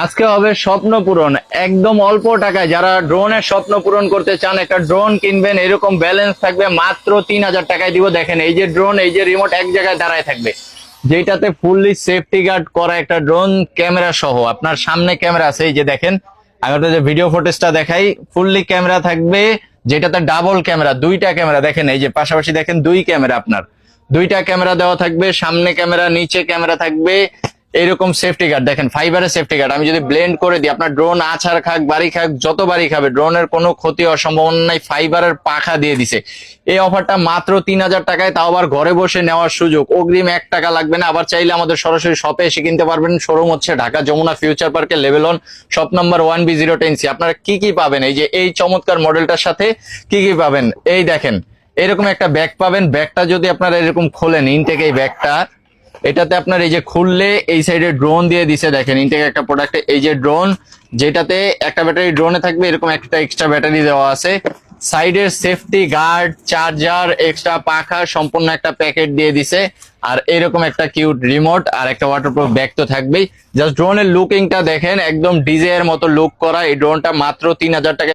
আজকে হবে স্বপ্ন পূরণ একদম অল্প টাকায়। যারা ড্রোনের স্বপ্ন পূরণ করতে চান, একটা ড্রোন কিনবেন, এরকম ব্যালেন্স থাকবে মাত্র 3,000 টাকায় দিব। দেখেন এই যে ড্রোন, এই যে রিমোট এক জায়গায় দাঁড়ায় থাকবে, যেটাতে ফুললি সেফটি গার্ড করা একটা ড্রোন, ক্যামেরা সহ। আপনার সামনে ক্যামেরা আছে, এই যে দেখেন। আমি আপনাদের ভিডিও ফুটেজটা দেখাই। ফুললি ক্যামেরা থাকবে, যেটাতে ডাবল ক্যামেরা, দুইটা ক্যামেরা। দেখেন এই যে পাশাপাশি দেখেন দুই ক্যামেরা, আপনার দুইটা ক্যামেরা দেওয়া থাকবে, সামনে ক্যামেরা নিচে ক্যামেরা থাকবে। এরকম সেফটি গার্ড দেখেন, ফাইবারের সেফটি গার্ড। আমি যদি ব্লেন্ড করে দিই, আপনার ড্রোন আছাড় খাক, বাড়ি খাক, যত বাড়ি খাবে, ড্রোনের কোনো ক্ষতি হওয়ার সম্ভাবনা নাই। ফাইবারের পাখা দিয়ে দিছে। এই অফারটা মাত্র 3,000 টাকায়, তাও আবার ঘরে বসে নেওয়ার সুযোগ। অগ্রিম 1 টাকা লাগবে না। আবার চাইলে আমাদের সরাসরি শপে এসে কিনতে পারবেন। শোরুম হচ্ছে ঢাকা যমুনা ফিউচার পার্কে, লেভেল 1, শপ নাম্বার 1B010C। আপনারা কি কি পাবেন এই যে এই চমৎকার মডেলটার সাথে? কি কি পাবেন এই দেখেন। এরকম একটা ব্যাগ পাবেন। ব্যাগটা যদি আপনারা এরকম খোলেন, ইনটেক এই ব্যাগটা, এটাতে আপনার এই যে খুললে এই সাইডে ড্রোন দিয়ে দিছে। দেখেন ইনটেক একটা প্রোডাক্ট, এই যে ড্রোন, যেটাতে একটা ব্যাটারি ড্রোনে থাকবে, এরকম একটা এক্সট্রা ব্যাটারি দেওয়া আছে। সাইডের সেফটি গার্ড, চার্জার, এক্সট্রা পাখা, সম্পূর্ণ একটা প্যাকেট দিয়ে দিছে। আর এরকম একটা কিউট রিমোট আর একটা ওয়াটারপ্রুফ ব্যাগ তো থাকবেই। জাস্ট ড্রোনের লুকিংটা দেখেন, একদম ডিজে এর মতো লুক করা। এই ড্রোনটা মাত্র 3,000 টাকা।